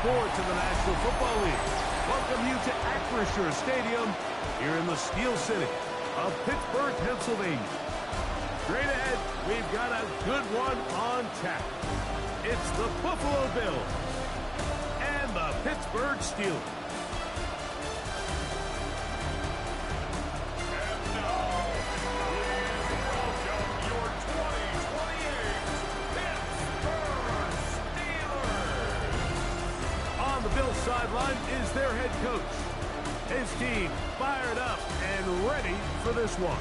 sports in the National Football League. Welcome you to Acrisure Stadium here in the Steel City of Pittsburgh, Pennsylvania. Straight ahead, we've got a good one on tap. It's the Buffalo Bills and the Pittsburgh Steelers. Sideline is their head coach. His team fired up and ready for this one.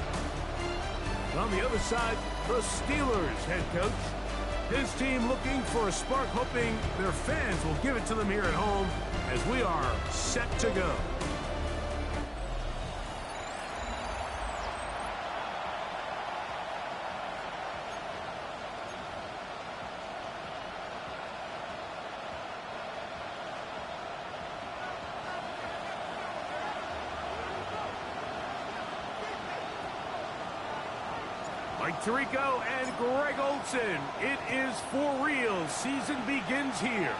And on the other side, the Steelers head coach. His team looking for a spark, hoping their fans will give it to them here at home as we are set to go. Mike Tirico and Greg Olsen. It is for real. Season begins here.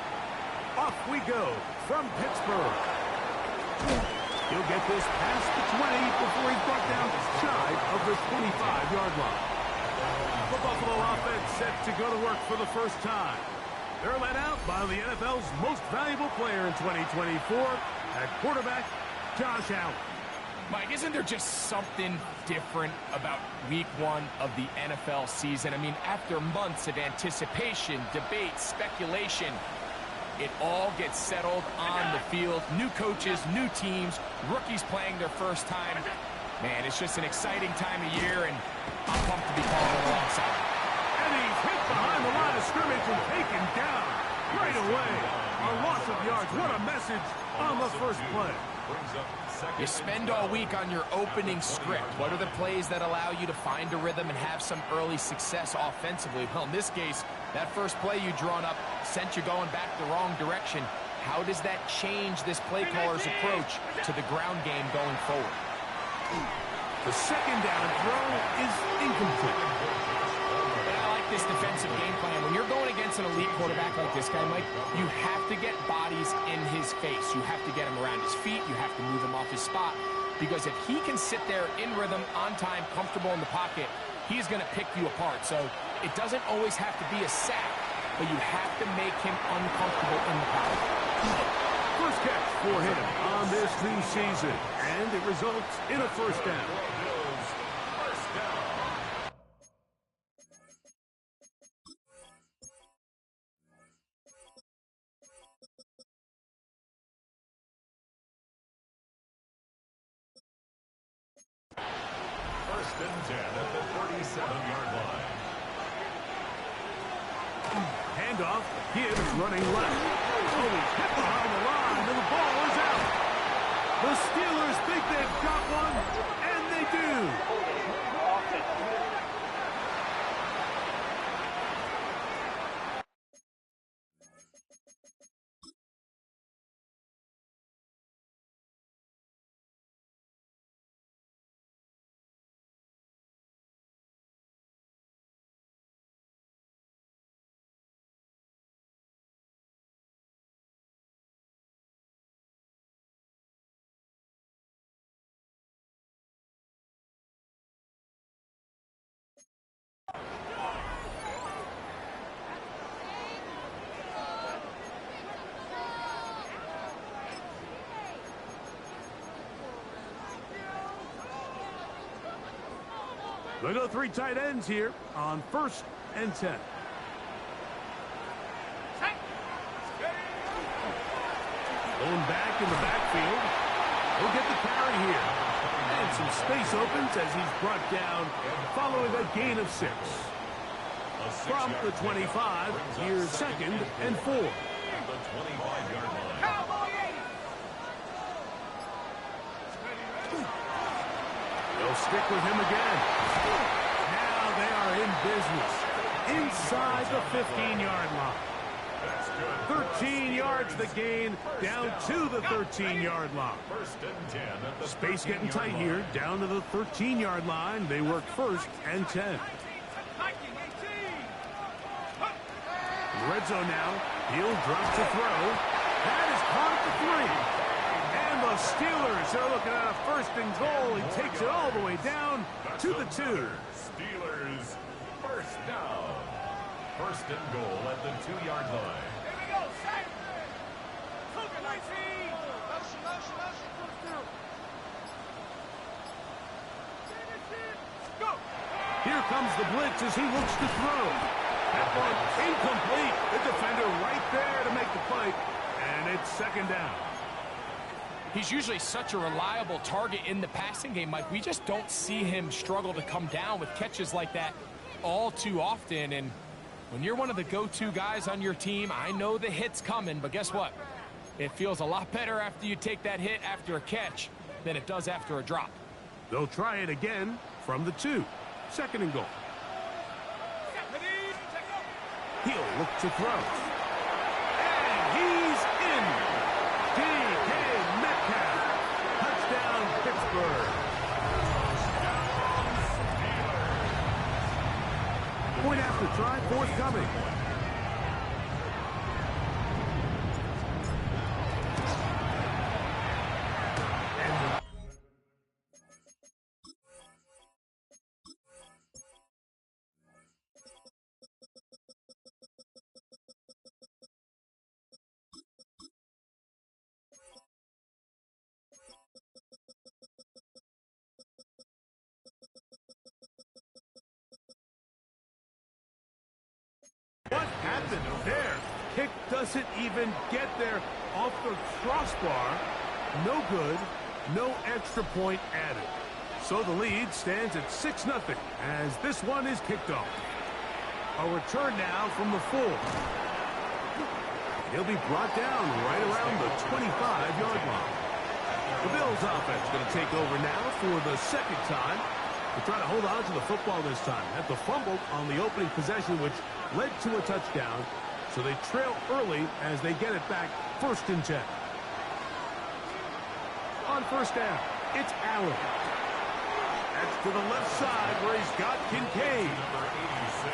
Off we go from Pittsburgh. He'll get this past the 20 before he's brought down shy of the 25-yard line. The Buffalo offense set to go to work for the first time. They're led out by the NFL's most valuable player in 2024 at quarterback, Josh Allen. Mike, isn't there just something different about week one of the NFL season? I mean, after months of anticipation, debate, speculation, it all gets settled on the field. New coaches, new teams, rookies playing their first time. Man, it's just an exciting time of year, and I'm pumped to be calling it alongside. And he's hit behind the line of scrimmage and taken down right away. A loss of yards. What a message on the first play. You spend all week on your opening script. What are the plays that allow you to find a rhythm and have some early success offensively? Well, in this case, that first play you drawn up sent you going back the wrong direction. How does that change this play caller's approach to the ground game going forward? The second down throw is incomplete. I like this defensive game plan. When you're going against an elite quarterback like this guy, Mike, you have to get bodies in his face. You have to get him around his feet. You have to move him off his spot. Because if he can sit there in rhythm, on time, comfortable in the pocket, he's going to pick you apart. So it doesn't always have to be a sack, but you have to make him uncomfortable in the pocket. First catch for him on this new season, and it results in a first down. First and 10 at the 37-yard line. Handoff, Gibbs running left. Oh, he's hit behind the line, and the ball is out. The Steelers think they've got one, and they do. They go three tight ends here on 1st and 10. Going back in the backfield. He'll get the carry here. And some space opens as he's brought down following a gain of 6. From the 25, here's 2nd and 4. At the 25-yard line. They'll stick with him again. Now they are in business. Inside the 15-yard line. 13 yards the gain, down to the 13-yard line. First and 10 at the Space getting tight here, down to the 13-yard line. They work 1st and 10. Red zone now. He'll drop to throw. That is caught at the 3. And the Steelers are looking at a 1st and goal. He takes it all the way down to the 2. Steelers, first down. 1st and goal at the 2-yard line. Here we go, set. Cougar 19. Motion. Go. Here comes the blitz as he looks to throw. That one incomplete. The defender right there to make the play. And it's 2nd down. He's usually such a reliable target in the passing game, Mike. We just don't see him struggle to come down with catches like that all too often. And when you're one of the go-to guys on your team, I know the hit's coming, but guess what? It feels a lot better after you take that hit after a catch than it does after a drop. They'll try it again from the 2. 2nd and goal. He'll look to throw. And he's in. DK Metcalf. Touchdown, Pittsburgh. Point after try forthcoming. What happened there? Kick doesn't even get there off the crossbar. No good. No extra point added. So the lead stands at 6-0 as this one is kicked off. A return now from the 4. He'll be brought down right around the 25-yard line. The Bills offense going to take over now for the 2nd time. They're trying to hold on to the football this time. At the fumble on the opening possession, which led to a touchdown. So they trail early as they get it back 1st and 10. On 1st down, it's Allen. That's to the left side where he's got Kincaid.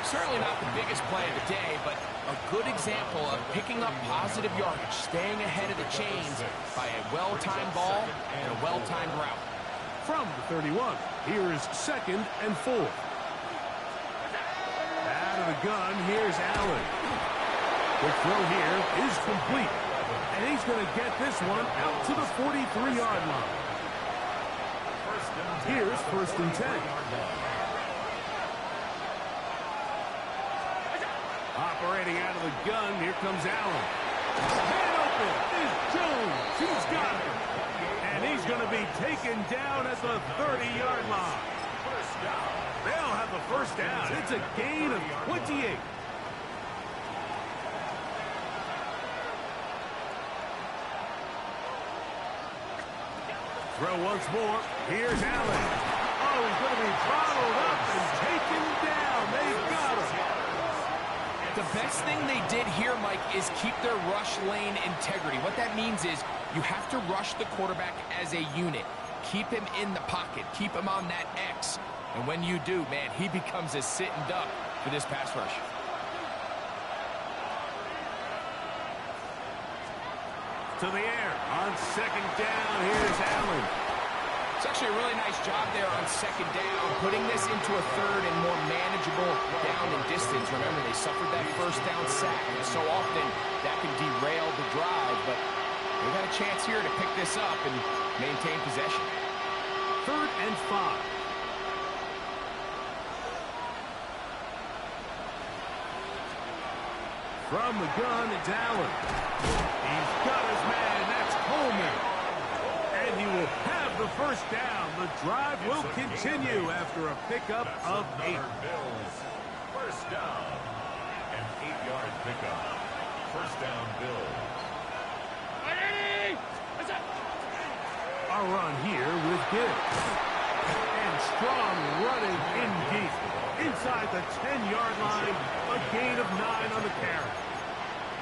Certainly not the biggest play of the day, but a good example of picking up positive yardage, staying ahead of the chains by a well-timed ball and a well-timed route. From the 31, here's 2nd and 4. Out of the gun, here's Allen. The throw here is complete. And he's going to get this one out to the 43-yard line. Here's 1st and 10. Operating out of the gun, here comes Allen. Man open is Jones. He's got it. And he's going to be taken down at the 30-yard line. They'll have the 1st down. It's a gain of 28. Throw once more. Here's Allen. Oh, he's going to be throttled up and taken down. They've got him. The best thing they did here, Mike, is keep their rush lane integrity. What that means is you have to rush the quarterback as a unit. Keep him in the pocket. Keep him on that X. And when you do, man, he becomes a sitting duck for this pass rush. To the air on 2nd down. Here's Allen. It's actually a really nice job there on 2nd down, putting this into a 3rd and more manageable down and distance. Remember, they suffered that 1st down sack, and so often that can derail the drive, but they got a chance here to pick this up and maintain possession. 3rd and 5. From the gun, it's Allen. He's got his man. That's Coleman. And he will have the 1st down. The drive will continue after a pickup of 8. Bills, 1st down. An 8-yard pickup. 1st down, Bills. A run here with Gibbs. And strong running in deep. Inside the 10-yard line, a gain of 9 on the carry.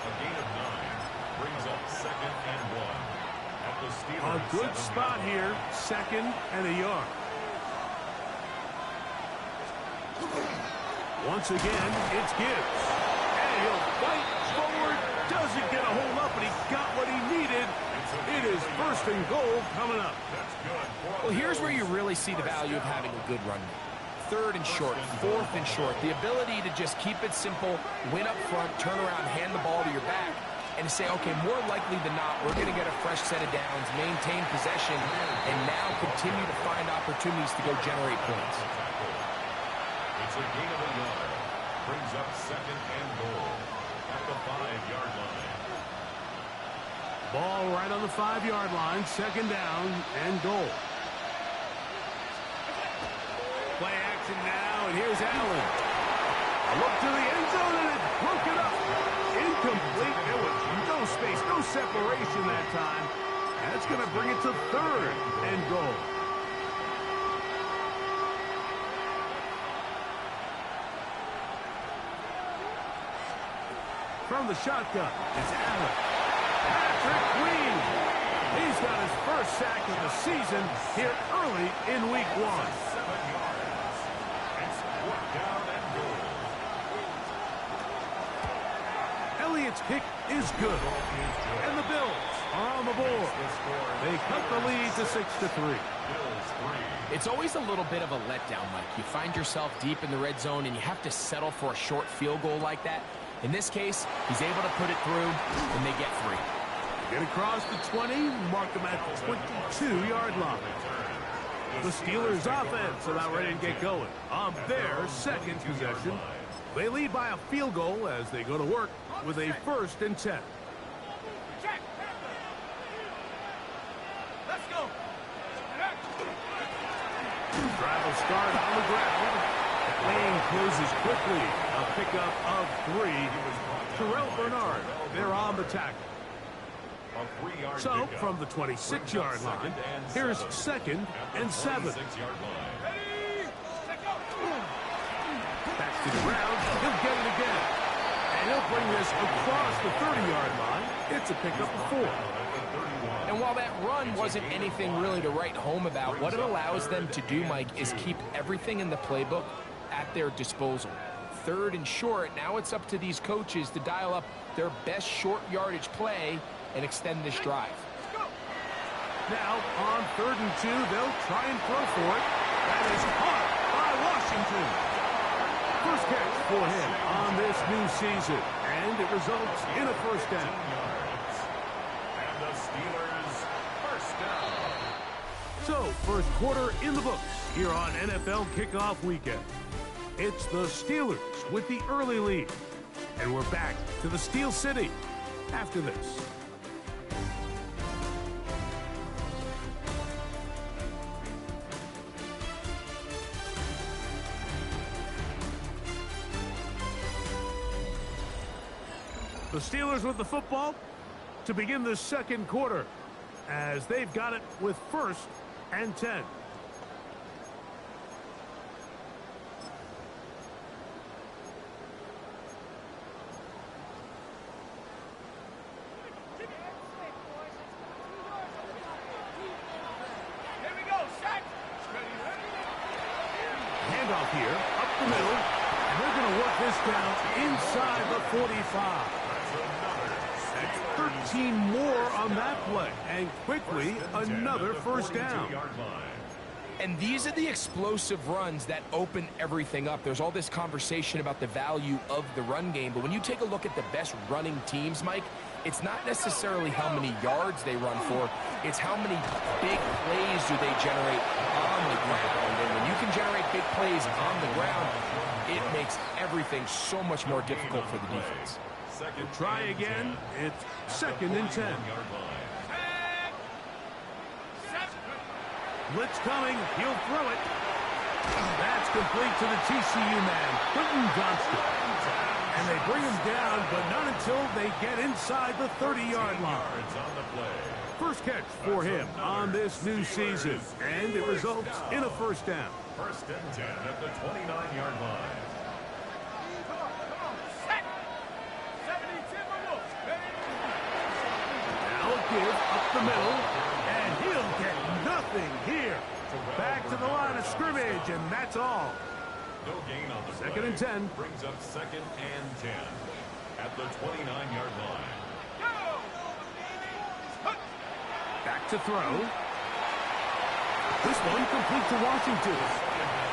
A gain of 9 brings up 2nd and 1. At the Steelers, A good spot here, 2nd and a yard. Once again, it's Gibbs. And and he'll fight forward. Doesn't get a hold up, but he got what he needed. It is first and goal coming up. Well, here's where you really see the value of having a good run game. Third and short, fourth and short. The ability to just keep it simple, win up front, turn around, hand the ball to your back, and say, okay, more likely than not, we're going to get a fresh set of downs, maintain possession, and now continue to find opportunities to go generate points. It's a gain of a yard. Brings up second and goal at the 5-yard line. Ball right on the 5-yard line, second down and goal. Play action now, and here's Allen. A look to the end zone, and it's broken up. Incomplete. There was no space, no separation that time. That's going to bring it to third and goal. From the shotgun, it's Allen. Patrick Queen. He's got his first sack of the season here early in week 1. 7 yards. It's 4th down and goal. Elliott's kick is good. And the Bills are on the board. They cut the lead to 6-3. It's always a little bit of a letdown, Mike. You find yourself deep in the red zone, and you have to settle for a short field goal like that. In this case, he's able to put it through, and they get 3. Get across the 20, mark them at the 22-yard line. The Steelers offense about ready to get going on their second possession. They lead by a field goal as they go to work with a 1st and 10. Check. Let's go. Drive will start on the ground. Lane closes quickly. A pickup of 3. Terrell Bernard, they're on the tackle. So, from the 26-yard line, here's 2nd and 7. Ready? Let go. Back to the ground. He'll get it again. And he'll bring this across the 30-yard line. It's a pickup of 4. And while that run wasn't anything really to write home about, what it allows them to do, Mike, is keep everything in the playbook at their disposal. 3rd and short, now it's up to these coaches to dial up their best short yardage play and extend this drive. Now, on 3rd and 2, they'll try and throw for it. That is caught by Washington. First catch for him on this new season, and it results in a 1st down. And the Steelers, 1st down. So, first quarter in the books here on NFL Kickoff Weekend. It's the Steelers with the early lead. And we're back to the Steel City after this. The Steelers with the football to begin the second quarter as they've got it with 1st and 10. Here we go. Set. Handoff here, up the middle, and they're going to work this down inside the 45. That's 13 more on that play, and quickly another 1st down. And these are the explosive runs that open everything up. There's all this conversation about the value of the run game, but when you take a look at the best running teams, Mike, it's not necessarily how many yards they run for, it's how many big plays do they generate on the ground. And when you can generate big plays on the ground, it makes everything so much more difficult for the defense. We'll try again. It's 2nd and 10. Blitz coming. He'll throw it. That's complete to the TCU man, Quentin Johnston. And they bring him down, but not until they get inside the 30-yard line. First catch for him on this new season, and it results in a 1st down. 1st and 10 at the 29-yard line. Now a give up the middle, and he'll get nothing here. Back to the line of scrimmage, and that's all. No gain on the 2nd and 10. Brings up 2nd and 10. at the 29-yard line. Back to throw. This one complete to Washington.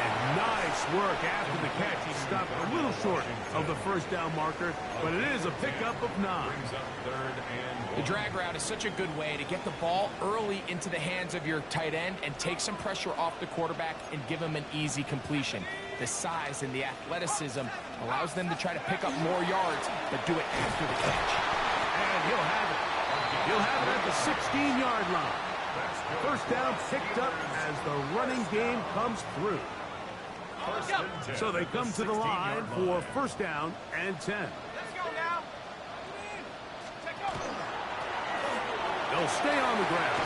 And nice work after the catch. He stopped a little short of the first down marker, but it is a pickup of 9. Brings up 3rd and 1. The drag route is such a good way to get the ball early into the hands of your tight end and take some pressure off the quarterback and give him an easy completion. The size and the athleticism allows them to try to pick up more yards, but do it after the catch. And he'll have it. He'll have it at the 16-yard line. First down picked up as the running game comes through. So they come to the line for first down and 10. Let's go now. They'll stay on the ground.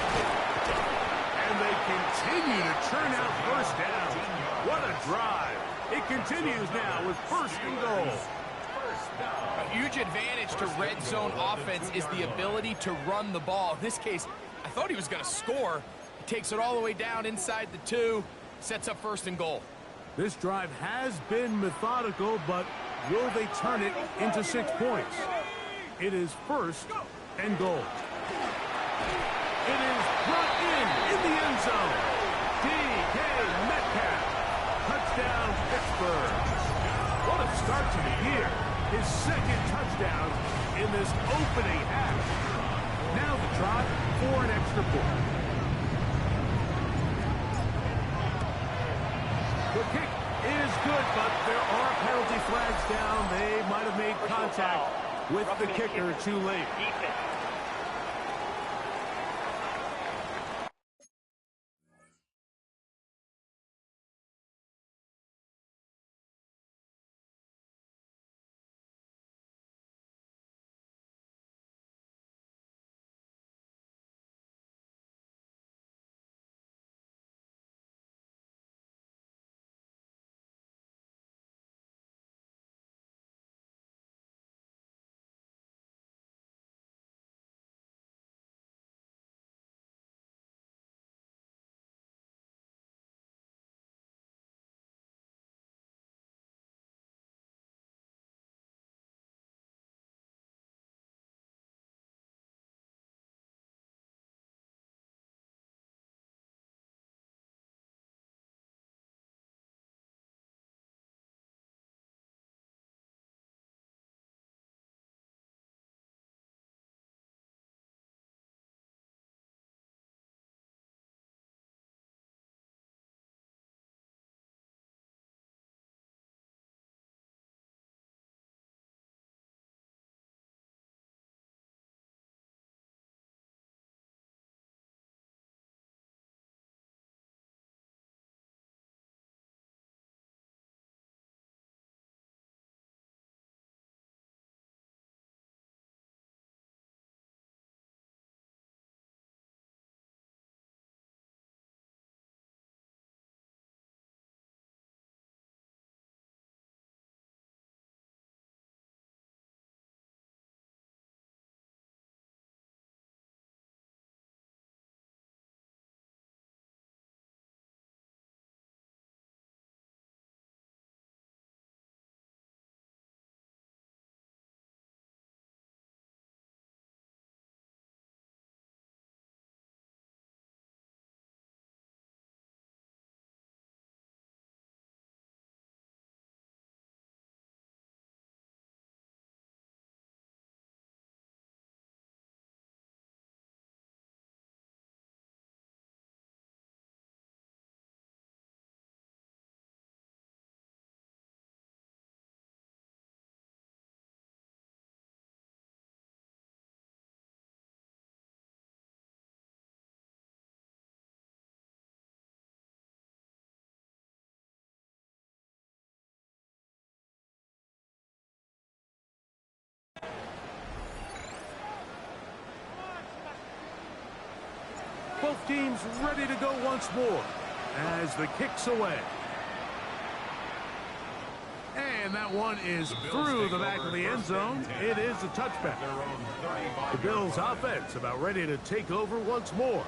And they continue to churn out first down. What a drive. It continues now with first and goal. A huge advantage to red zone offense is the ability to run the ball. In this case, I thought he was going to score. He takes it all the way down inside the 2, sets up first and goal. This drive has been methodical, but will they turn it into 6 points? It is first and goal. It is brought in the end zone. D.K. Metcalf. Touchdown, Pittsburgh. What a start to the year. His second touchdown in this opening half. Now the try for an extra point. The kick is good, but there are penalty flags down. They might have made contact with the kicker too late. Both teams ready to go once more as the kick's away. And that one is through the back of the end zone. It is a touchback. The Bills offense about ready to take over once more.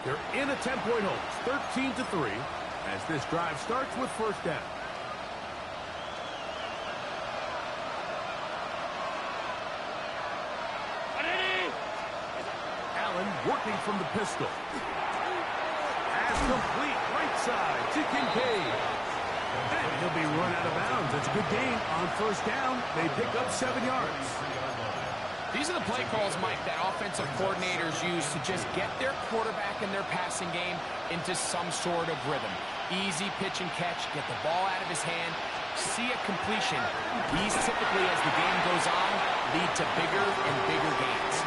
They're in a 10-point hole, 13-3, as this drive starts with first down. working from the pistol. Pass complete right side to Kincaid. And he'll be run out of bounds. It's a good gain on first down. They pick up 7 yards. These are the play calls, Mike, that offensive coordinators use to just get their quarterback and their passing game into some sort of rhythm. Easy pitch and catch, get the ball out of his hand, see a completion. These typically, as the game goes on, lead to bigger and bigger gains.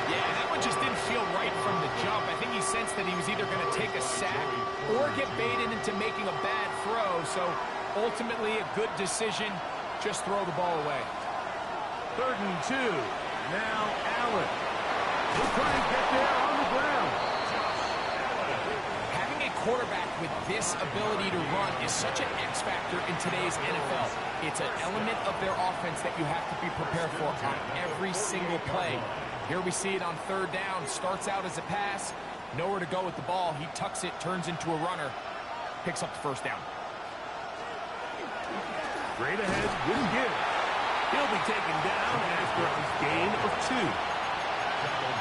Yeah, that one just didn't feel right from the jump. I think he sensed that he was either going to take a sack or get baited into making a bad throw. So ultimately a good decision, just throw the ball away. 3rd and 2. Now Allen. He'll try and get there on the ground. Having a quarterback with this ability to run is such an X factor in today's NFL. It's an element of their offense that you have to be prepared for on every single play. Here we see it on 3rd down. Starts out as a pass. Nowhere to go with the ball. He tucks it, turns into a runner. Picks up the 1st down. Straight ahead, wouldn't give. He'll be taken down after a gain of 2.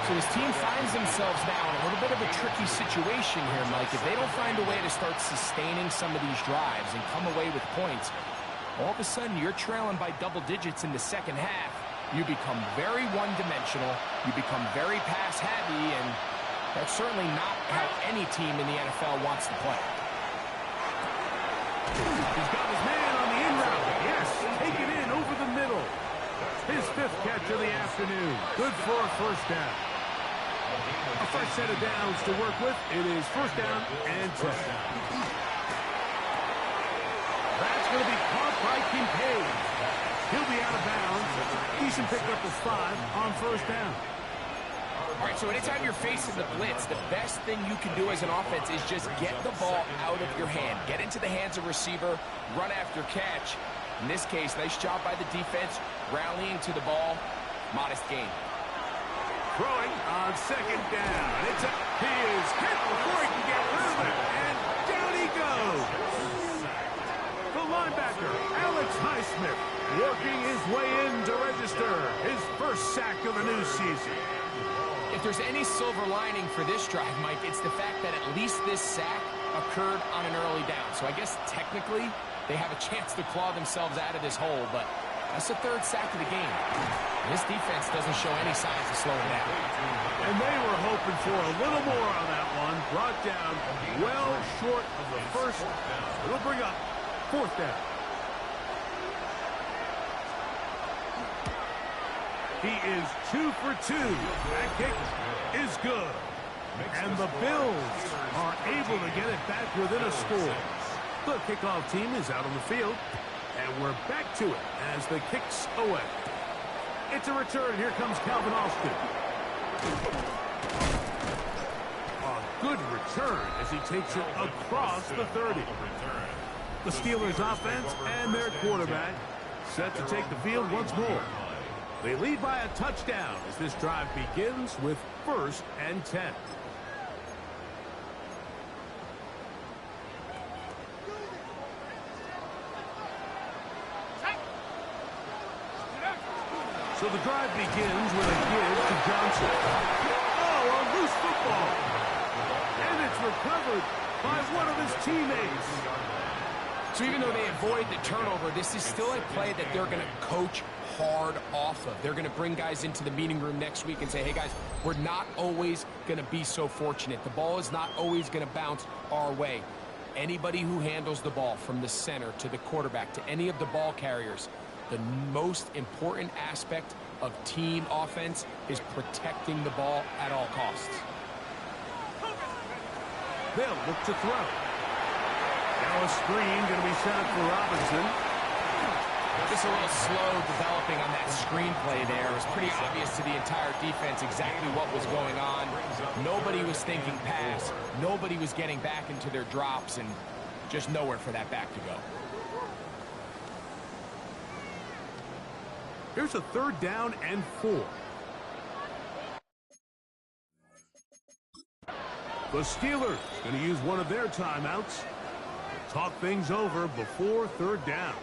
So his team finds themselves now in a little bit of a tricky situation here, Mike. If they don't find a way to start sustaining some of these drives and come away with points, all of a sudden you're trailing by double digits in the 2nd half. You become very one-dimensional. You become very pass-heavy, and that's certainly not how any team in the NFL wants to play. He's got his man on the in route. Yes, take it in over the middle. His 5th catch of the afternoon. Good for a 1st down. A fresh set of downs to work with. It is 1st down and 10. That's going to be caught by Kincaid. He'll be out of bounds. Decent pickup of 5 on 1st down. All right, so anytime you're facing the blitz, the best thing you can do as an offense is just get the ball out of your hand. Get into the hands of receiver, run after catch. In this case, nice job by the defense, rallying to the ball. Modest gain. Throwing on 2nd down. He is hit before he can get rid of it, and down he goes. The linebacker, Alex Highsmith, working his way in to register his 1st sack of the new season. If there's any silver lining for this drive, Mike, it's the fact that at least this sack occurred on an early down. So I guess technically they have a chance to claw themselves out of this hole, but that's the 3rd sack of the game. This defense doesn't show any signs of slowing down. And they were hoping for a little more on that one. Brought down well short of the 1st. It'll bring up 4th down. He is 2 for 2. That kick is good. And the Bills are able to get it back within a score. The kickoff team is out on the field. And we're back to it as the kick's away. It's a return. Here comes Calvin Austin. A good return as he takes it across the 30. The Steelers offense and their quarterback set to take the field once more. They lead by a touchdown as this drive begins with 1st and 10. So the drive begins with a give to Johnson. Oh, a loose football. And it's recovered by one of his teammates. So even though they avoid the turnover, this is still a play that they're going to coach hard off of. They're going to bring guys into the meeting room next week and say, hey, guys, we're not always going to be so fortunate. The ball is not always going to bounce our way. Anybody who handles the ball from the center to the quarterback to any of the ball carriers, the most important aspect of team offense is protecting the ball at all costs. They'll look to throw. Now a screen going to be set up for Robinson. Just a little slow developing on that screenplay there. It was pretty obvious to the entire defense exactly what was going on. Nobody was thinking pass. Nobody was getting back into their drops, and just nowhere for that back to go. Here's a 3rd down and 4. The Steelers going to use one of their timeouts to talk things over before 3rd down.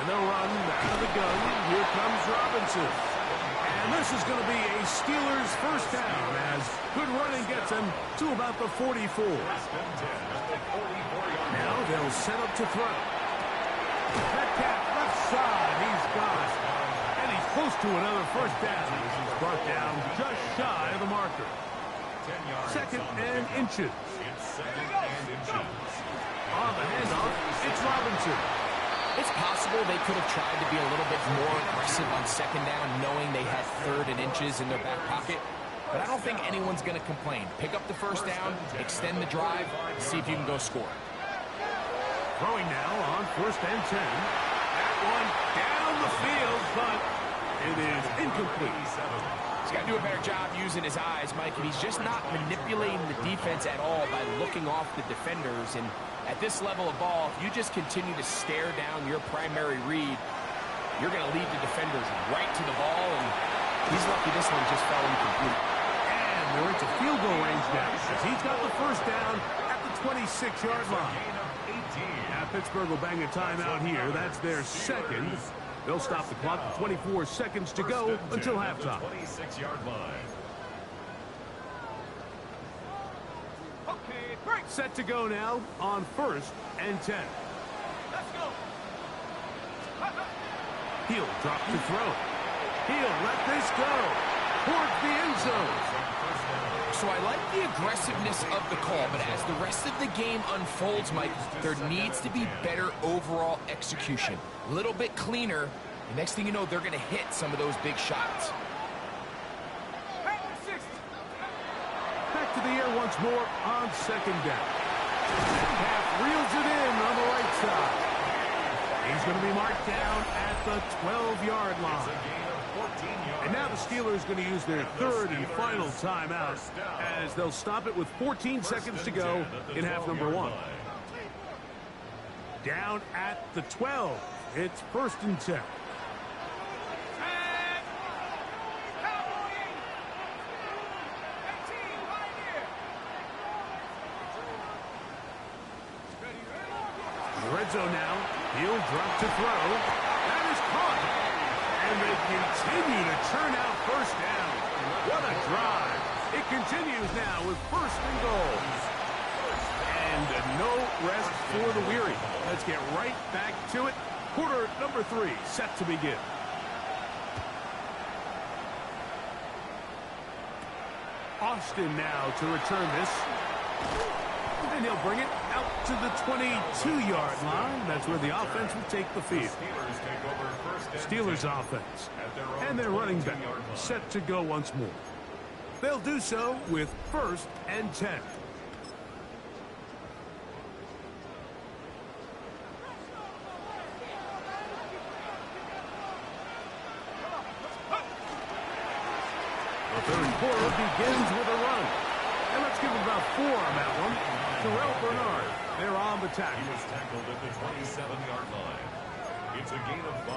And they'll run out of the gun. Here comes Robinson. And this is going to be a Steelers first down as good running gets them to about the 44. Now they'll set up to throw. Metcalf left side. He's got it. And he's close to another first down. He's brought down just shy of the marker. Second and inches. On the handoff, it's Robinson. It's possible they could have tried to be a little bit more aggressive on second down, knowing they had third and inches in their back pocket. But I don't think anyone's going to complain. Pick up the first down, extend the drive, see if you can go score. Throwing now on first and 10. That one down the field, but it is incomplete. He's got to do a better job using his eyes, Mike, and he's just not manipulating the defense at all by looking off the defenders. And at this level of ball, if you just continue to stare down your primary read, you're going to lead the defenders right to the ball, and he's lucky this one just fell incomplete. And they're into field goal range now, as he's got the first down at the 26-yard line. Now Pittsburgh will bang a timeout here. That's their second. They'll stop the clock with 24 seconds to go until halftime. 26-yard line. Okay, break. Set to go now on first and 10. Let's go. He'll drop to throw. He'll let this go towards the end zone. So I like the aggressiveness of the call, but as the rest of the game unfolds, Mike, there needs to be better overall execution. A little bit cleaner. The next thing you know, they're going to hit some of those big shots. Back to the air once more on second down. Metcalf reels it in on the right side. He's going to be marked down at the 12-yard line. And now the Steelers going to use their third and final timeout as they'll stop it with 14 seconds to go in half number one. Down at the 12. It's first and 10. Red zone now. He'll drop to throw. That is caught. And they continue to churn out first down. What a drive. It continues now with first and goal. And no rest for the weary. Let's get right back to it. Quarter number 3 set to begin. Austin now to return this. And he'll bring it out to the 22-yard line. That's where the offense will take the field. Steelers offense. And their running back set to go once more. They'll do so with first and 10. The third quarter begins with a run. And let's give him about 4 on that one. Terrell Bernard, they're on the tackle. He was tackled at the 27-yard line. It's a gain of 5.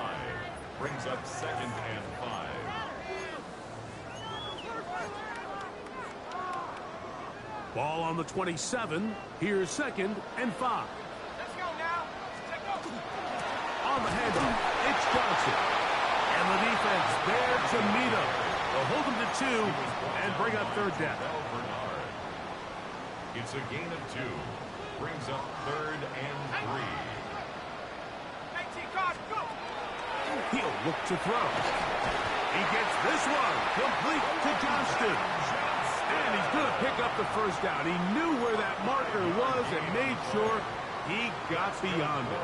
Brings up second and 5. Ball on the 27. Here's second and 5. Let's go now. Let's go. On the handoff, it's Johnson. And the defense there to meet him. They'll hold him to 2 and bring up third down. It's a gain of 2. Brings up third and 3. 18 cards, go. He'll look to throw. He gets this one complete to Johnston. And he's going to pick up the first down. He knew where that marker was and made sure he got beyond it.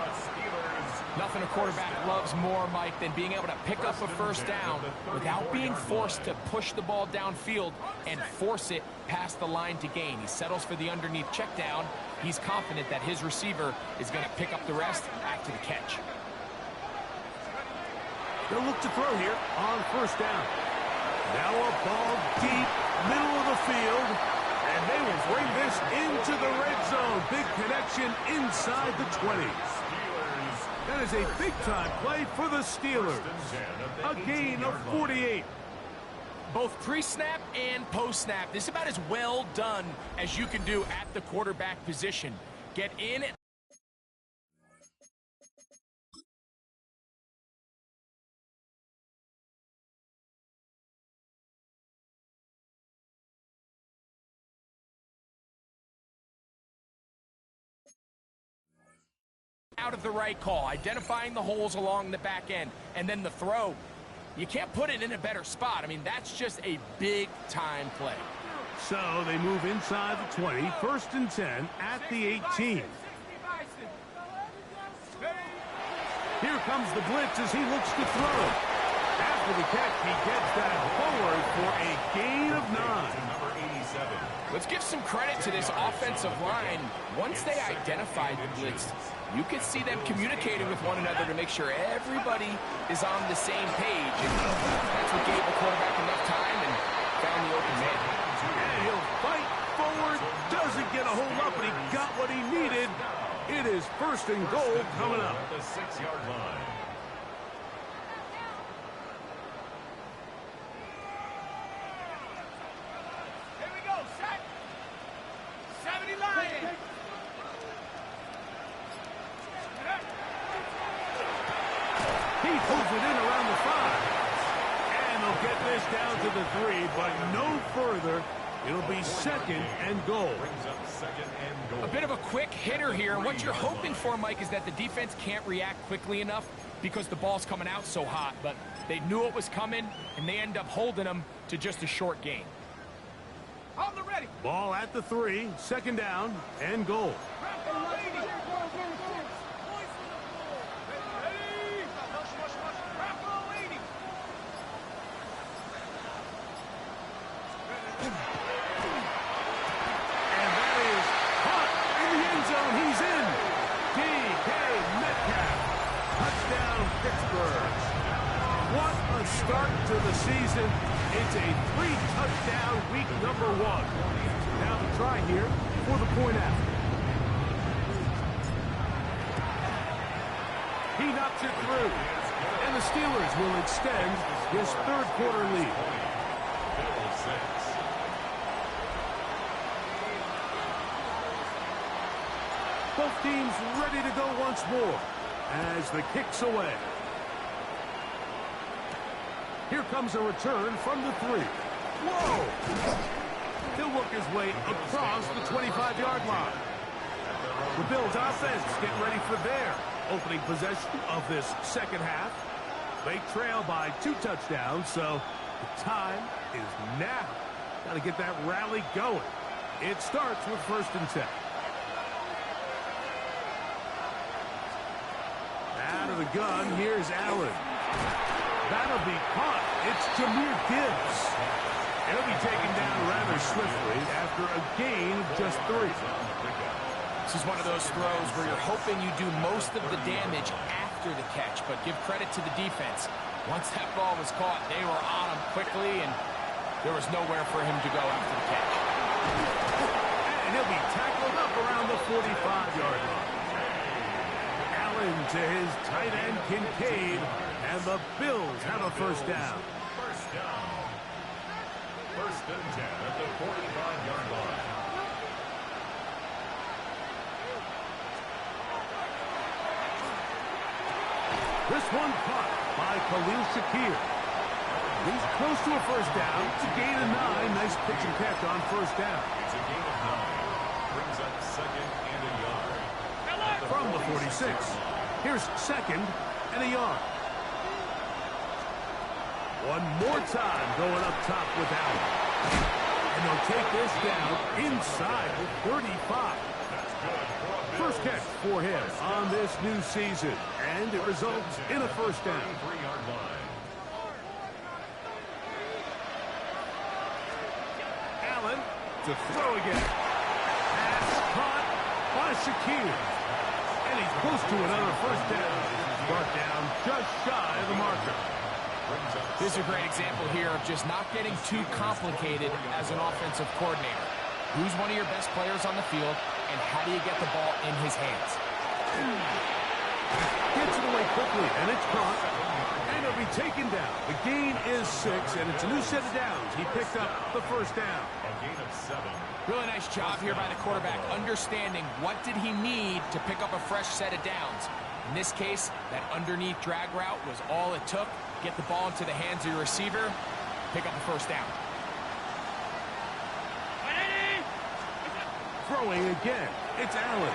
Nothing a quarterback loves more, Mike, than being able to pick up a first down without being forced to push the ball downfield and force it past the line to gain. He settles for the underneath check down. He's confident that his receiver is going to pick up the rest after the catch. They'll look to throw here on first down. Now a ball deep, middle of the field, and they will bring this into the red zone. Big connection inside the 20. That is a big-time play for the Steelers. A gain of 48. Both pre-snap and post-snap. This is about as well done as you can do at the quarterback position. Get in out of the right call, identifying the holes along the back end, and then the throw. You can't put it in a better spot. I mean, that's just a big-time play. So they move inside the 20, 1st and 10 at the 18. Here comes the blitz as he looks to throw. After the catch, he gets that forward for a gain of 9. Number 87. Let's give some credit to this offensive line. Once they identified the blitz, you could see them communicating with one another to make sure everybody is on the same page. And that's what gave the quarterback enough time and found the open man. And he'll fight forward, doesn't get a hold up, but he got what he needed. It is 1st and goal coming up. At the 6-yard line. Here we go, set. 70 Lions. He pulls it in around the 5. And they'll get this down to the 3, but no further. It'll be 2nd and goal. Brings up 2nd and goal. A bit of a quick hitter here. And what you're hoping for, Mike, is that the defense can't react quickly enough because the ball's coming out so hot. But they knew it was coming, and they end up holding them to just a short gain. On the ready. Ball at the 3, 2nd down and goal. Start to the season. It's a 3-touchdown week number 1. Now the try here for the point out. He knocks it through. And the Steelers will extend this 3rd quarter lead. Both teams ready to go once more as the kick's away. Here comes a return from the 3. Whoa! He'll work his way across the 25-yard line. The Bills offense getting ready for their opening possession of this 2nd half. They trail by 2 touchdowns, so the time is now. Got to get that rally going. It starts with 1st and 10. Out of the gun, here's Allen. That'll be caught. It's Jahmyr Gibbs. He'll be taken down rather swiftly after a gain of just 3. This is one of those throws where you're hoping you do most of the damage after the catch, but give credit to the defense. Once that ball was caught, they were on him quickly, and there was nowhere for him to go after the catch. And he'll be tackled up around the 45-yard line. Allen to his tight end, Kincaid. And the Bills have a 1st down. 1st down. 1st and 10 at the 45-yard line. This one caught by Khalil Shakir. He's close to a 1st down. It's a gain of 9. Nice pitch and catch on 1st down. It's a gain of 9. Brings up 2nd and a yard. From the 46. Here's 2nd and a yard. One more time going up top with Allen. And they'll take this down inside the 35. 1st catch for him on this new season. And it results in a 1st down. 3-yard line. Allen to throw again. Pass caught by Shakir. And he's close to another 1st down. Brought down just shy of the marker. This is a great example here of just not getting too complicated as an offensive coordinator. Who's one of your best players on the field, and how do you get the ball in his hands? Gets it away quickly, and it's caught. And it'll be taken down. The gain is 6, and it's a new set of downs. He picked up the 1st down. A gain of 7. Really nice job here by the quarterback, understanding what did he need to pick up a fresh set of downs. In this case, that underneath drag route was all it took. Get the ball into the hands of your receiver, pick up the 1st down. Throwing again. It's Allen.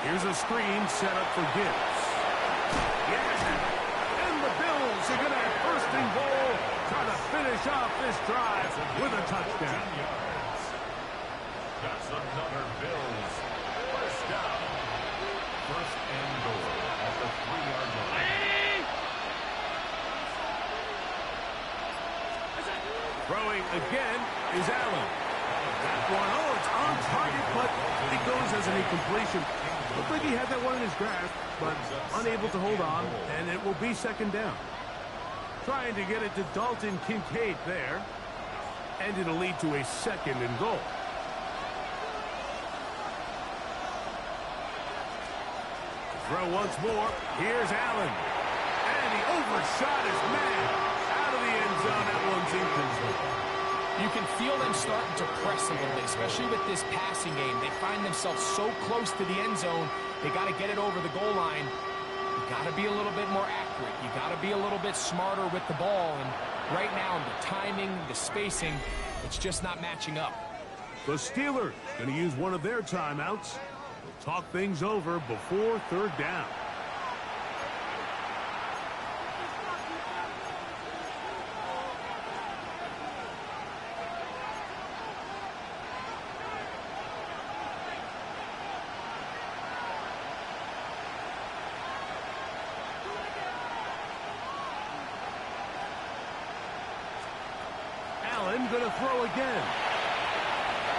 Here's a screen set up for Gibbs. Yes. And the Bills are going to have first and goal, trying to finish off this drive with a touchdown. That's another Bills first down. First and goal at the 3-yard line. Throwing again is Allen. That one, oh, it's on target, but it goes as an incompletion. Looked like he had that one in his grasp, but unable to hold on, and it will be second down. Trying to get it to Dalton Kincaid there, and it'll lead to a second and goal. Throw once more. Here's Allen. And he overshot his man. Out of the end zone. That one's incomplete. You can feel them starting to press a little bit, especially with this passing game. They find themselves so close to the end zone. They got to get it over the goal line. You got to be a little bit more accurate. You got to be a little bit smarter with the ball. And right now, the timing, the spacing, it's just not matching up. The Steelers going to use one of their timeouts. They'll talk things over before third down. Allen going to throw again.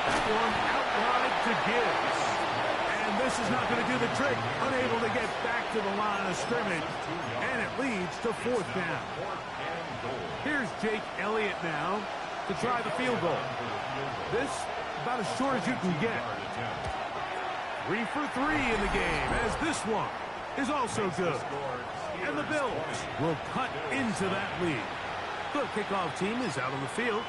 That one out wide to Gibbs. And this is not going to do the trick. Unable to get back to the line of scrimmage. And it leads to fourth down. Here's Jake Elliott now to try the field goal. This about as short as you can get. 3 for 3 in the game, as this one is also good. And the Bills will cut into that lead. The kickoff team is out on the field,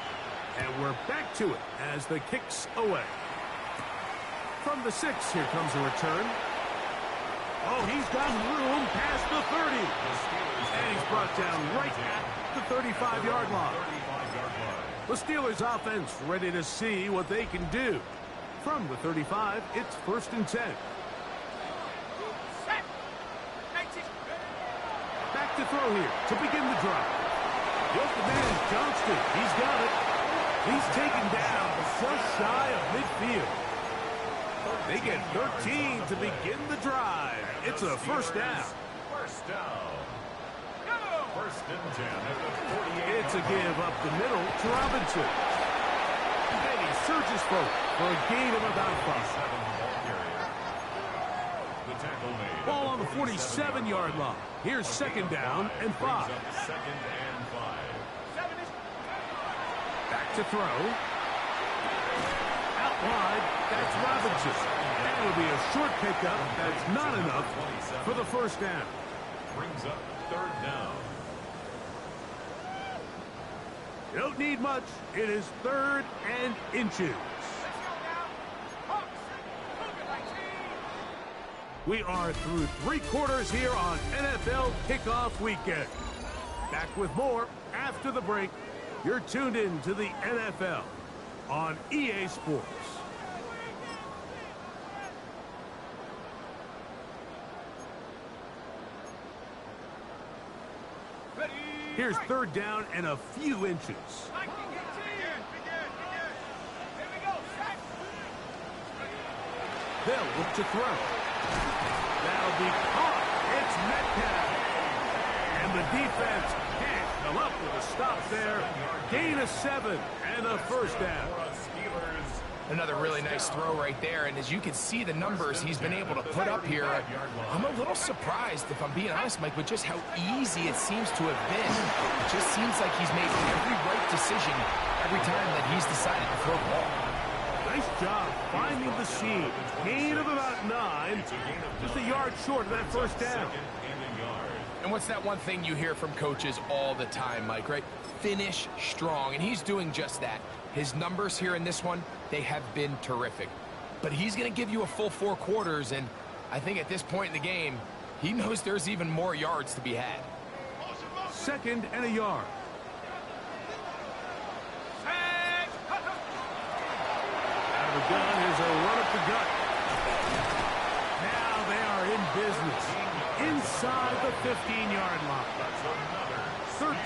and we're back to it as the kick's away. From the 6, here comes a return. Oh, he's got room past the 30. And he's brought down right at the 35-yard line. The Steelers offense ready to see what they can do. From the 35, it's first and 10. Back to throw here to begin the drive. Just the man is Johnston. He's got it. He's taken down just shy of midfield. They get 13 to begin the drive. It's a first down. First down. First and 10 at the 48. It's a give up the middle to Robinson. And he surges forward for a gain of about 5. The tackle made. Ball on the 47-yard line. Here's second down and 5. Second and 5. Back to throw. Out wide, that's Robinson. That will be a short pickup. That's not enough for the first down. Brings up third down. You don't need much. It is third and inches. We are through 3 quarters here on NFL Kickoff Weekend. Back with more after the break. You're tuned in to the NFL on EA Sports. Here's third down and a few inches. They'll look to throw. That'll be caught. It's Metcalf. And the defense can't come up with a stop there. Gain of 7 and a first down. Another really nice throw right there, and as you can see the numbers he's been able to put up here, I'm a little surprised, if I'm being honest, Mike, with just how easy it seems to have been. It just seems like he's made every right decision every time that he's decided to throw the ball. Nice job finding the seam. Gain of about 9, just a yard short of that first down. And what's that one thing you hear from coaches all the time, Mike, right? Finish strong, and he's doing just that. His numbers here in this one, they have been terrific. But he's going to give you a full 4 quarters, and I think at this point in the game, he knows there's even more yards to be had. Second and a yard. Out of the gun, here's a run up the gut. Now they are in business. inside the 15-yard line. That's another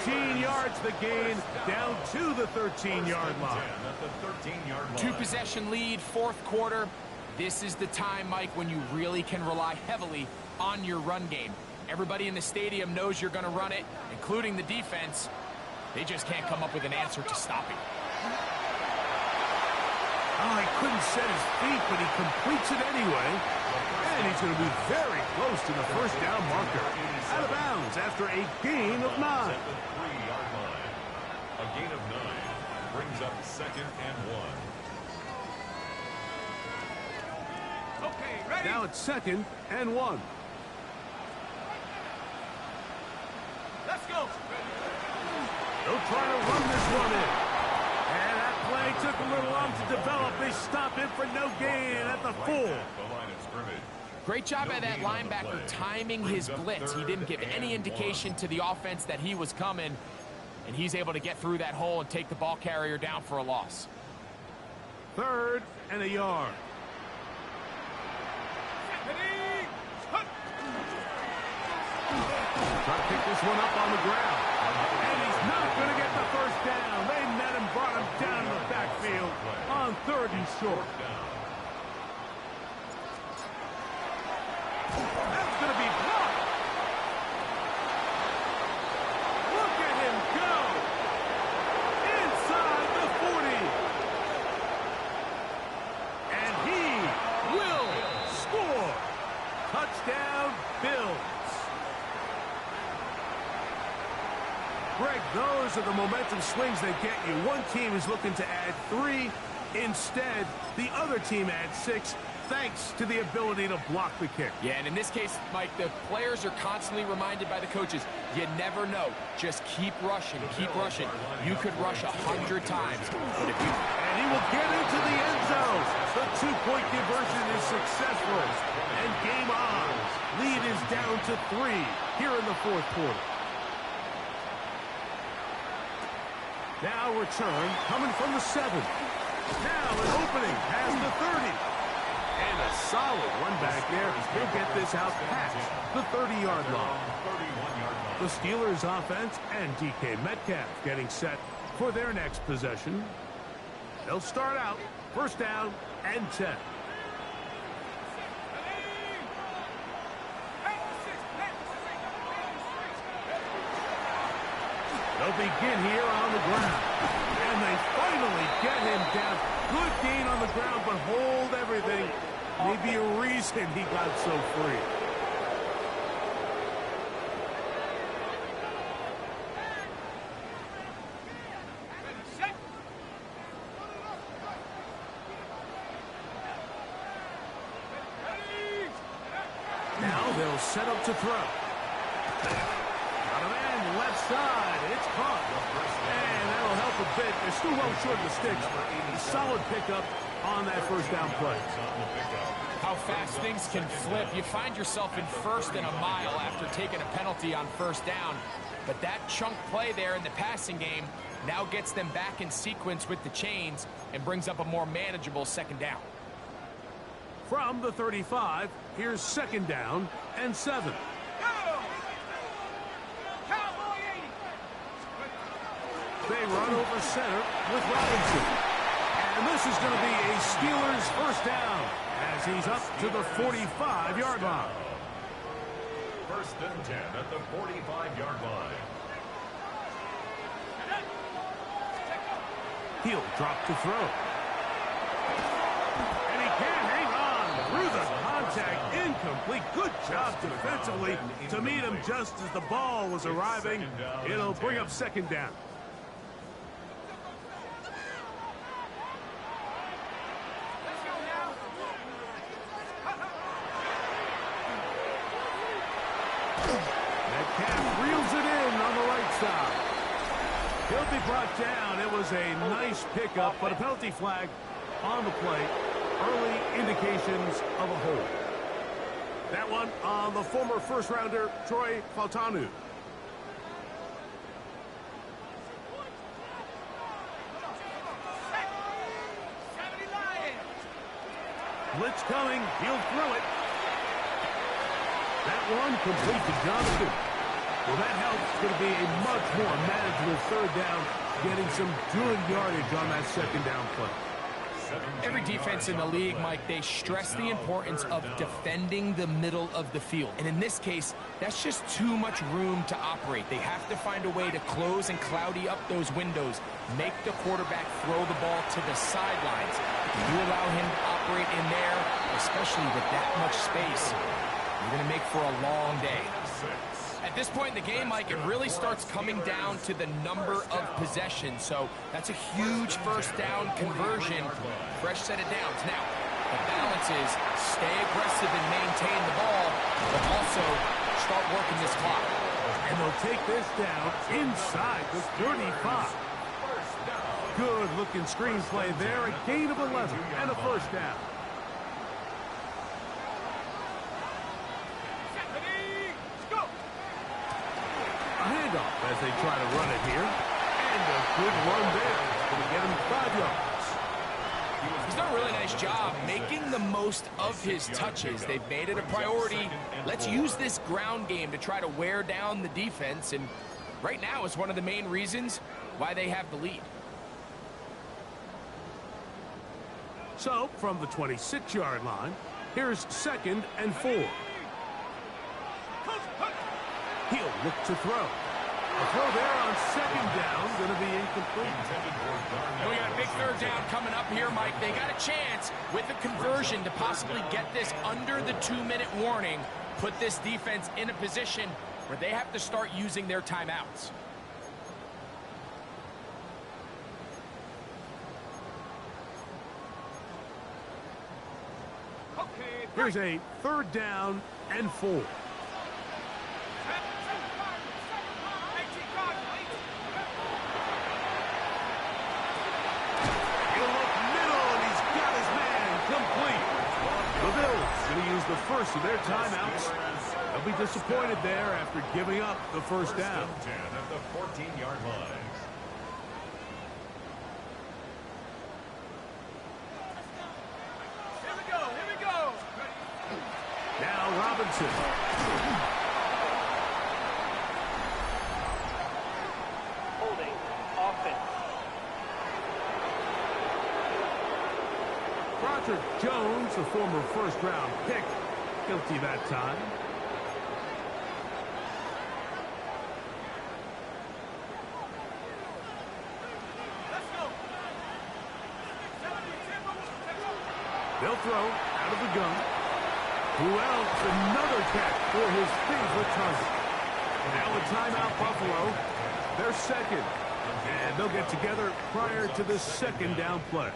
13 yards the gain, down to the 13-yard line. At the 13-yard line. Two-possession lead, fourth quarter. This is the time, Mike, when you really can rely heavily on your run game. Everybody in the stadium knows you're going to run it, including the defense. They just can't come up with an answer to stop it. Oh, he couldn't set his feet, but he completes it anyway. And he's going to be very close to the first down marker. Out of bounds after a gain of 9. At the 3-yard line. A gain of 9 brings up 2nd and 1. Okay, ready? Now it's 2nd and 1. Let's go. They'll try to run this one in. And that play took a little long to develop. They stop him for no gain at the 4. The line of scrimmage. Great job by that linebacker timing his blitz. He didn't give any indication to the offense that he was coming, and he's able to get through that hole and take the ball carrier down for a loss. 3rd and a yard. Ready? Hut. Try to pick this one up on the ground. And he's not going to get the first down. They met him, brought him down to the backfield on 3rd and short. That's going to be blocked. Look at him go. Inside the 40. And he will score. Touchdown, Bills. Greg, those are the momentum swings that get you. One team is looking to add 3. Instead, the other team adds 6, thanks to the ability to block the kick. Yeah, and in this case, Mike, the players are constantly reminded by the coaches, you never know. Just keep rushing, keep rushing. You could rush 100 times, but if you... And he will get into the end zone. The 2-point conversion is successful. And game on. Lead is down to 3 here in the 4th quarter. Now return coming from the 7. Now an opening past the 30. And a solid one back there. He'll get this out past the 30-yard line. 31-yard line. The Steelers offense and DK Metcalf getting set for their next possession. They'll start out 1st down and 10. They'll begin here on the ground. And they finally get him down. Good gain on the ground, but hold everything. Maybe a reason he got so free. Set. Ready? Now they'll set up to throw. Got him in, left side. It's caught. And that'll help a bit. They're still well short of the sticks. A solid pickup on that 1st down play. How fast things can flip. You find yourself in 1st and a mile after taking a penalty on 1st down. But that chunk play there in the passing game now gets them back in sequence with the chains and brings up a more manageable 2nd down. From the 35, here's 2nd down and 7. Go. Cowboy 80. They run over center with Robinson. And this is going to be a Steelers 1st down as he's up to the 45-yard line. 1st and 10 at the 45-yard line. He'll drop to throw. And he can't hang on through the contact. Incomplete. Good job defensively to meet him just as the ball was arriving. It'll bring up 2nd down. Let's go now. Metcalf reels it in on the right side. He'll be brought down. It was a nice pickup, but a penalty flag on the play. Early indications of a hold. That one on the former 1st-rounder, Troy Fautanu. Blitz coming. He'll throw it. That one complete to Johnston. Well, that helps. It's going to be a much more manageable third down, getting some good yardage on that second down play. Every defense in the league, Mike, they stress the importance of defending the middle of the field. And in this case, that's just too much room to operate. They have to find a way to close and cloudy up those windows, make the quarterback throw the ball to the sidelines. If you allow him to operate in there, especially with that much space, you're going to make for a long day. At this point in the game, Mike, it really starts coming down to the number of possessions. So that's a huge first down conversion. Fresh set of downs. Now, the balance is stay aggressive and maintain the ball, but also start working this clock. And they'll take this down inside the 35. Good-looking screenplay there. A gain of 11 and a first down. A handoff as they try to run it here. And a good run there. Going to get him 5 yards. He's done a really nice job making the most of his touches. They've made it a priority. Let's use this ground game to try to wear down the defense. And right now it's one of the main reasons why they have the lead. So, from the 26-yard line, here's 2nd and 4. He'll look to throw. A throw there on 2nd down, going to be incomplete. We got a big third down coming up here, Mike. They got a chance with a conversion to possibly get this under the 2-minute warning, put this defense in a position where they have to start using their timeouts. Here's a 3rd down and 4. The first of their timeouts. They'll be disappointed there after giving up the first down. 10 at the 14-yard line. Here we go. Now Robinson. Holding offense. Roger Jones, a former first-round pick, guilty that time. Let's go. They'll throw out of the gun. Who else? Another catch for his favorite target. Now a timeout, Buffalo. They're second. And they'll get together prior to the second down play.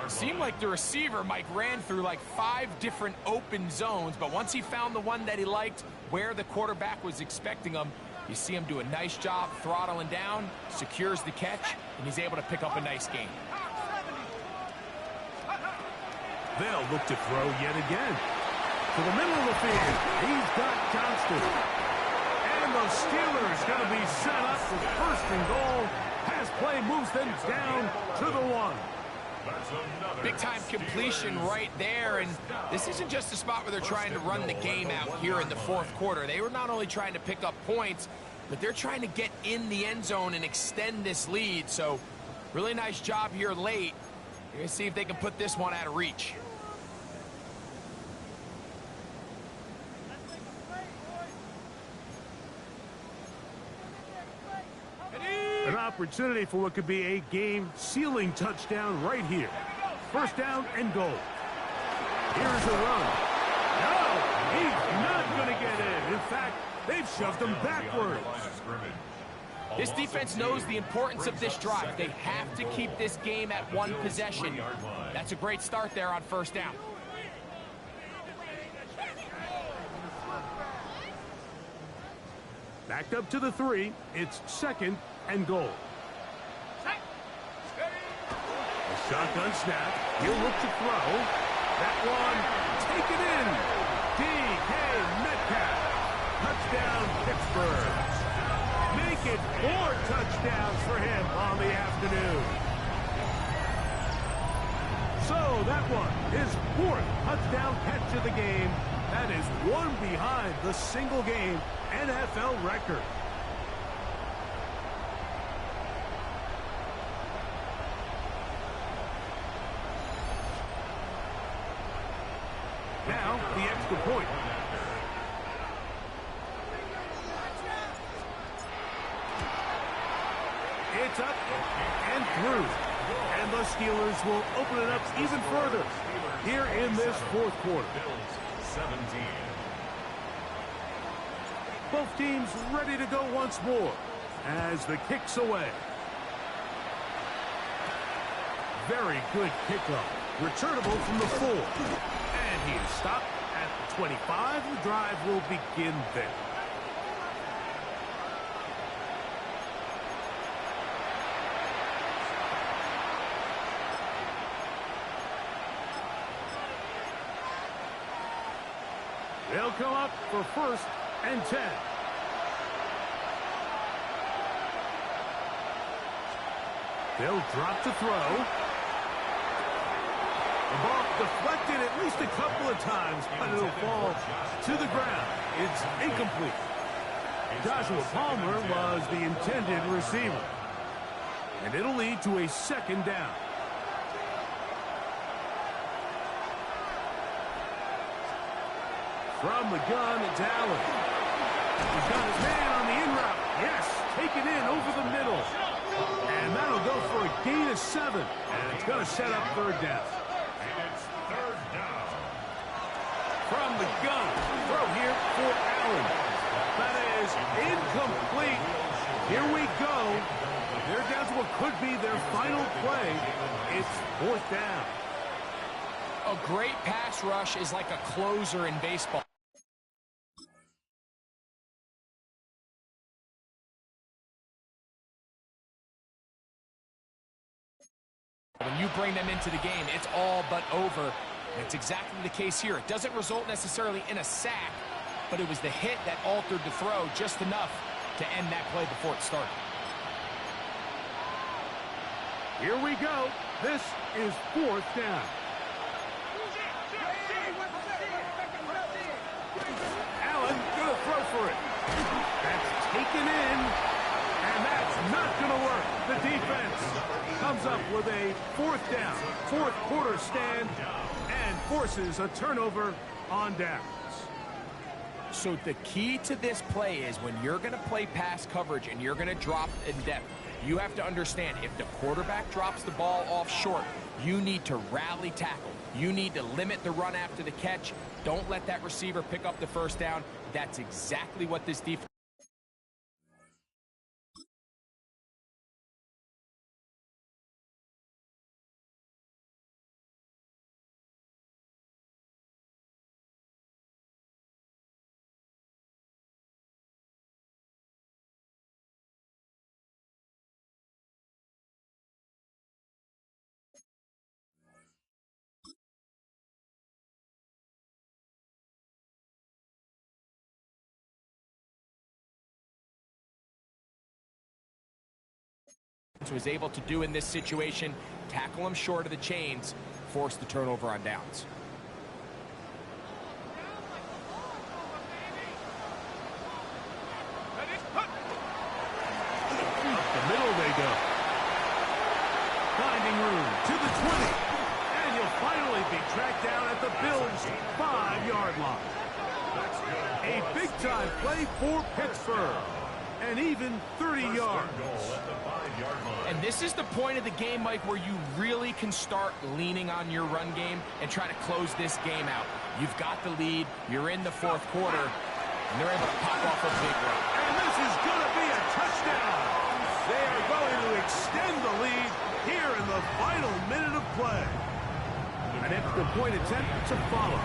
Seemed like the receiver, Mike, ran through like 5 different open zones, but once he found the one that he liked, where the quarterback was expecting him, you see him do a nice job throttling down, secures the catch, and he's able to pick up a nice gain. They'll look to throw yet again. To the middle of the field, he's got Johnston. And the Steelers going to be set up with 1st and goal. Pass play moves them down to the 1. Big-time completion right there, and this isn't just a spot where they're trying to run the game out here in the 4th quarter. They were not only trying to pick up points, but they're trying to get in the end zone and extend this lead. So, really nice job here late. You're going to see if they can put this one out of reach. An opportunity for what could be a game-sealing touchdown right here. 1st down and goal. Here's a run. No, he's not going to get in. In fact, they've shoved him backwards. This defense knows the importance of this drive. They have to keep this game at 1 possession. That's a great start there on 1st down. Backed up to the 3. It's 2nd and goal. A shotgun snap. He'll look to throw. That one taken in. D.K. Metcalf. Touchdown, Pittsburgh. Make it 4 touchdowns for him on the afternoon. So that one, his 4th touchdown catch of the game, That is one behind the single-game NFL record. Now, the extra point. It's up and through. And the Steelers will open it up even further here in this fourth quarter. 17. Both teams ready to go once more as the kick's away. Very good kickoff. Returnable from the 4. And he is stopped at the 25. The drive will begin there. They'll come up for 1st and 10. They'll drop to throw. The ball deflected at least a couple of times, but it'll fall to the ground. It's incomplete. Joshua Palmer was the intended receiver. And it'll lead to a 2nd down. From the gun, it's Allen. He's got his man on the in route. Yes, taken in over the middle. And that'll go for a gain of 7. And it's going to set up 3rd down. It's 3rd down. From the gun, throw here for Allen. That is incomplete. Here we go. They're down to what could be their final play. It's 4th down. A great pass rush is like a closer in baseball. When you bring them into the game, it's all but over. And it's exactly the case here. It doesn't result necessarily in a sack, but it was the hit that altered the throw just enough to end that play before it started. Here we go. This is 4th down. Allen gonna throw for it. That's taken in, and that's not gonna work. The defense comes up with a 4th down, 4th quarter stand, and forces a turnover on downs. So the key to this play is when you're going to play pass coverage and you're going to drop in depth, you have to understand if the quarterback drops the ball off short, you need to rally tackle. You need to limit the run after the catch. Don't let that receiver pick up the 1st down. That's exactly what this defense. was able to do in this situation, tackle him short of the chains, force the turnover on downs. The middle they go. Finding room to the 20. And you'll finally be tracked down at the Bills' 5-yard line. A big-time play for Pittsburgh. And even 30 yards. And this is the point of the game, Mike, where you really can start leaning on your run game and try to close this game out. You've got the lead. You're in the fourth quarter. And they're able to pop off a big run. And this is going to be a touchdown. They are going to extend the lead here in the final minute of play. An extra point attempt to follow.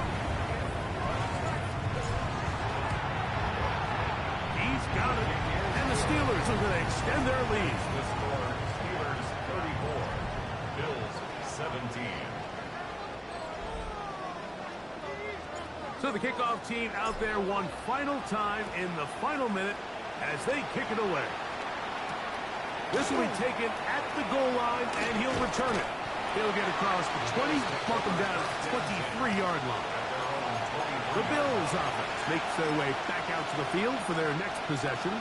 He's got it. And the Steelers are going to extend their lead. The score, Steelers 34, Bills 17. So the kickoff team out there one final time in the final minute as they kick it away. This will be taken at the goal line, and he'll return it. He'll get across the 20, mark him down at the 23-yard line. The Bills offense makes their way back out to the field for their next possession.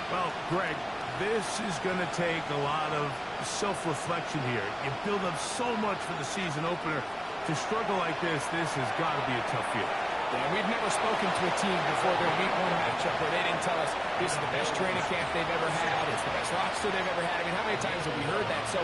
Well, Greg, this is going to take a lot of self-reflection here. You build up so much for the season opener. To struggle like this has got to be a tough field. Yeah, we've never spoken to a team before their week 1 matchup where they didn't tell us this is the best training camp they've ever had, it's the best roster they've ever had. I mean, how many times have we heard that? So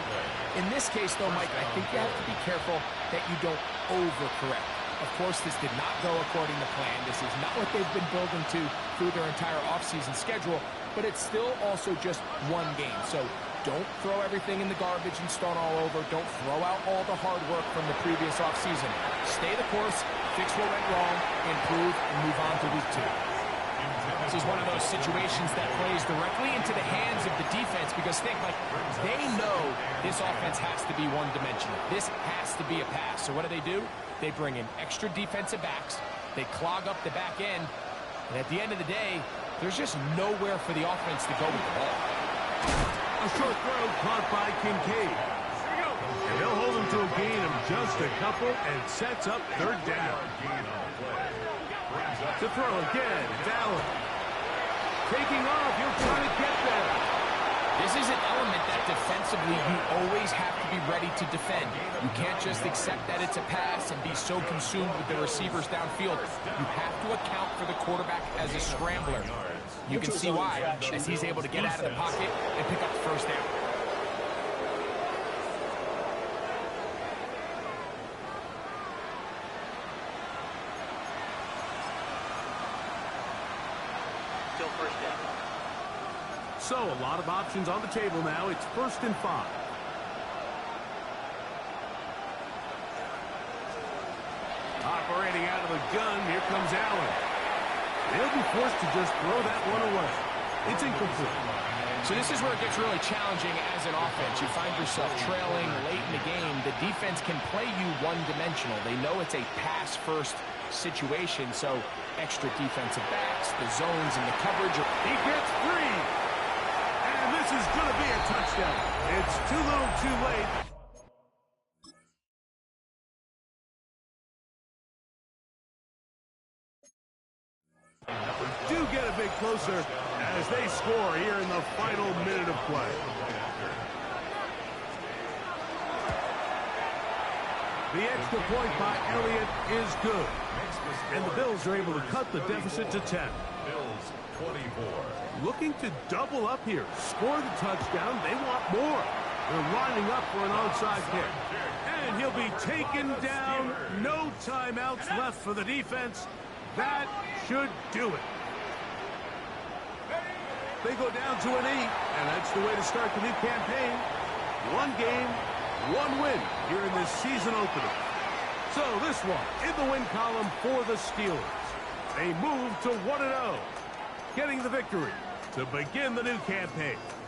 in this case, though, Mike, I think you have to be careful that you don't overcorrect. Of course, this did not go according to plan. This is not what they've been building to through their entire offseason schedule, but it's still also just one game. So don't throw everything in the garbage and start all over. Don't throw out all the hard work from the previous offseason. Stay the course, fix what went wrong, improve, and move on to week 2. This is one of those situations that plays directly into the hands of the defense because think, like, they know this offense has to be one-dimensional. This has to be a pass. So what do? They bring in extra defensive backs. They clog up the back end. And at the end of the day, there's just nowhere for the offense to go with the ball. A short throw caught by Kincaid. And they'll hold him to a gain of just a couple and sets up 3rd down. To throw again, it's Allen. Taking off, he'll try to get there. This is an element that defensively you always have to be ready to defend. You can't just accept that it's a pass and be so consumed with the receivers downfield. You have to account for the quarterback as a scrambler. You can see why, as he's able to get out of the pocket and pick up the 1st down. Still 1st down. So a lot of options on the table now. It's 1st and 5. Operating out of the gun, here comes Allen. They'll be forced to just throw that one away. It's incomplete. So this is where it gets really challenging as an offense. You find yourself trailing late in the game. The defense can play you one-dimensional. They know it's a pass-first situation, so extra defensive backs, the zones, and the coverage. He gets 3. And this is going to be a touchdown. It's too little too late. Do get a bit closer as they score here in the final minute of play. The extra point by Elliott is good. And the Bills are able to cut the deficit to 10. Bills 24. Looking to double up here. Score the touchdown. They want more. They're lining up for an onside kick. And he'll be taken down. No timeouts left for the defense. That should do it. They go down to an 8, and that's the way to start the new campaign. 1 game, 1 win here in this season opener. So this one in the win column for the Steelers. They move to 1-0, getting the victory to begin the new campaign.